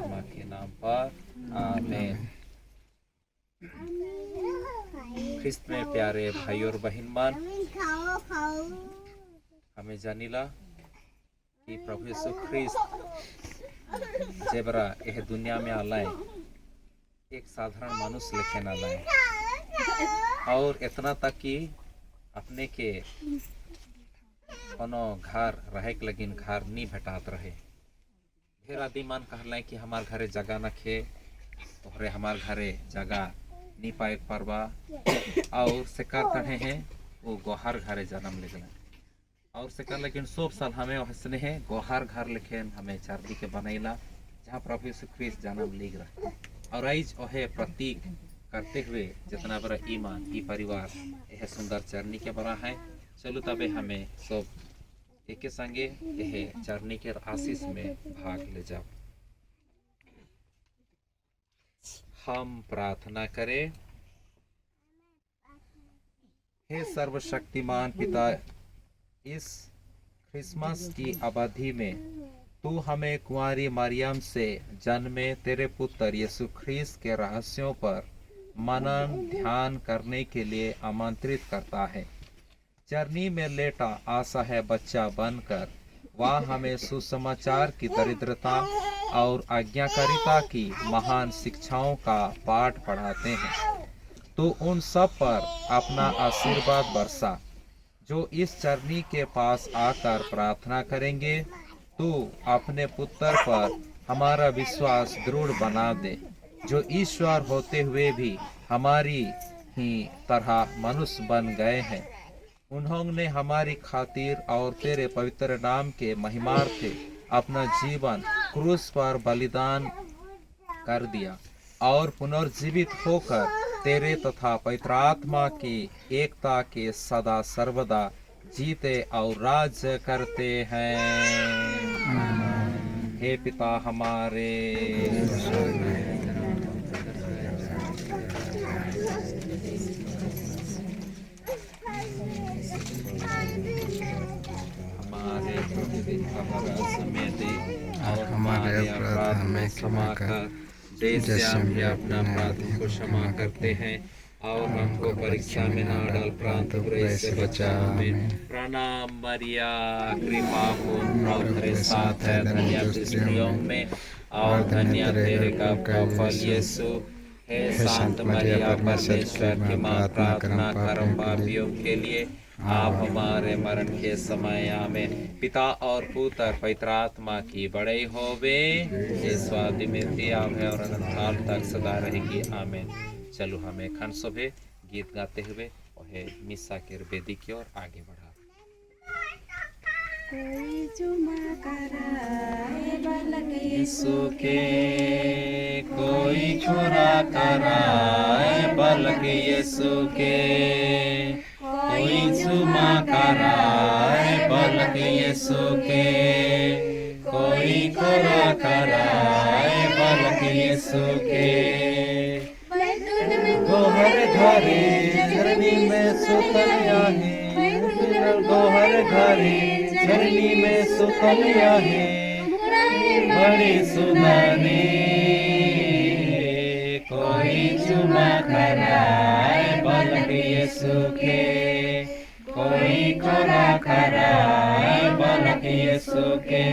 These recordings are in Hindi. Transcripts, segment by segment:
आत्मा के नाम पर आमीन। ख्रिस्त में प्यारे भाई और बहन मान, हमें जानिला कि प्रभु यीशु ख्रिस्त जेबरा यह दुनिया में आलाय एक साधारण मनुष्य लेके आलाय और इतना तक कि अपने के कोनो घर रहे के लगिन घर नहीं भेटात रहे। ढेर आदमी मान कहला कि हमार घरे जगह न खे, तोहरे हमार घरे जगह नहीं पाए पारबा और सेकार तढ़े हैं वो गोहार घरे जन्म लेगला और सेकार लेकिन सब साल हमें हंसने हैं गोहार घर लेकिन हमें चारदी के बनैला जहाँ प्रभु यीशु ख्रिस्त जन्म लेग रहा और आज ओहे प्रतीक करते हुए जितना बड़ा ईमान ई परिवार यह सुंदर चरनी के बड़ा है। चलो तबे हमें सब एक संगे यह चरनी के आशीष में भाग ले जाओ। हम प्रार्थना करें। हे सर्वशक्तिमान पिता, इस क्रिसमस की अवधि में तू हमें कुंवारी मरियम से जन्मे तेरे पुत्र यीशु ख्रिस्त के रहस्यों पर मनन ध्यान करने के लिए आमंत्रित करता है। चरनी में लेटा आशा है बच्चा बनकर वह हमें सुसमाचार की दरिद्रता और आज्ञाकारिता की महान शिक्षाओं का पाठ पढ़ाते हैं। तो उन सब पर अपना आशीर्वाद बरसा जो इस चरनी के पास आकर प्रार्थना करेंगे। तू अपने पुत्र पर हमारा विश्वास दृढ़ बना दे, जो ईश्वर होते हुए भी हमारी ही तरह मनुष्य बन गए हैं। उन्होंने हमारी खातिर और तेरे पवित्र नाम के महिमार्थे अपना जीवन क्रूस पर बलिदान कर दिया और पुनर्जीवित होकर तेरे तथा पवित्र आत्मा की एकता के सदा सर्वदा जीते और राज्य करते हैं। हे पिता हमारे, हमारे प्रतिदिन का हमारा समय दे और हमारे अपराध हमें क्षमा कर जैसे हम भी अपना अपराधों को क्षमा करते हैं और हमको परीक्षा में ना डाल परंतु बुराई से बचा। आमीन। प्रणाम मरिया, कृपा पूर्ण प्रभु तेरे साथ है, धन्य तू स्त्रियों में और धन्य तेरे का फल यीशु। हे शांत मरिया, परमेश्वर की माँ, प्रार्थना कर हम पापियों के लिए आप हमारे मरण के समय आमीन। पिता और पुत्र पवित्र आत्मा की बड़ाई होवे, ये स्वादि मिलती आप है और अनंत काल तक सदा रहेगी आमीन। चलो हमें खन सुबह गीत गाते हुए और मिसा के बेदी की ओर आगे बढ़ा। कोई चुमा कराए बालक यीशु के, कोई छुरा कराए बालक यीशु के, कोई चुमा कराए बालक यीशु के, कोई खोरा कराए बालक यीशु के। गोहर घरे झरनी में सुतल आहे, गोहर घरे झरनी में सुतल आहे, बड़ी सुंदरी कोई चुमा कराए बालक यीशु के, कोई खोरा कराए बालक यीशु के।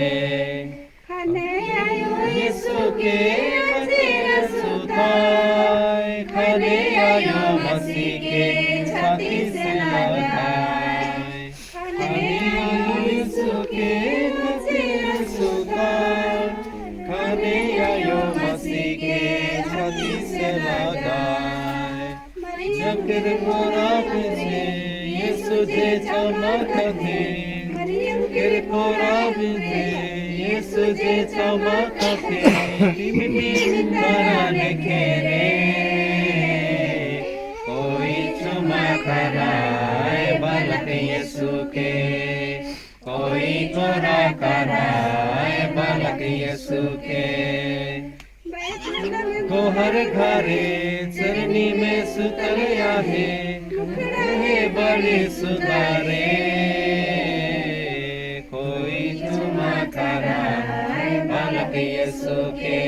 यीशु के मंदिर सुताए, खने आयो मसीह के छाती से लगाए। यीशु के मंदिर सुताए, खने आयो मसीह के छाती से लगाए। जब तेरे कोरा से यीशु जे चमकते, तेरे कोरा से यीशु जे चमकते, कराने खेरे कोई चुमा कराए बालक यीशु के, कोई कोरा कराए बालक यीशु के। गोहर घरे चरनी में सुतल आहे, बड़े सुधारे कोई चुमा कराए बालक यीशु के।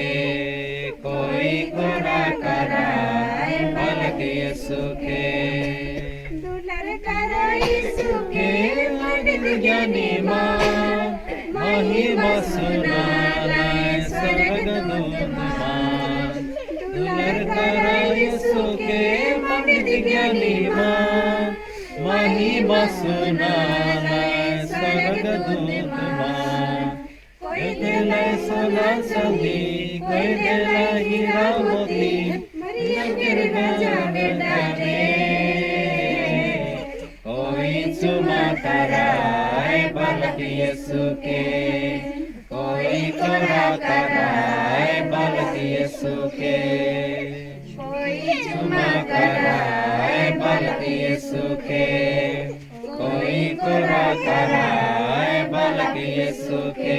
यीशु के दुलार करो यीशु के पंडित ज्ञानी मान महिमा सुनालाय स्वर्गदूत मान दुलार करो यीशु के पंडित ज्ञानी मान महिमा सुनालाय स्वर्गदूत मान कोई देलाय सोना चांदी कोई देलाय हीरा मोती मरियम के गजावे डाले कोई चुमा कराए बालक यीशु के कोई करा कराए बालक यीशु के कोई चुमा कराए बालक यीशु के कोई करा कराए बालक यीशु के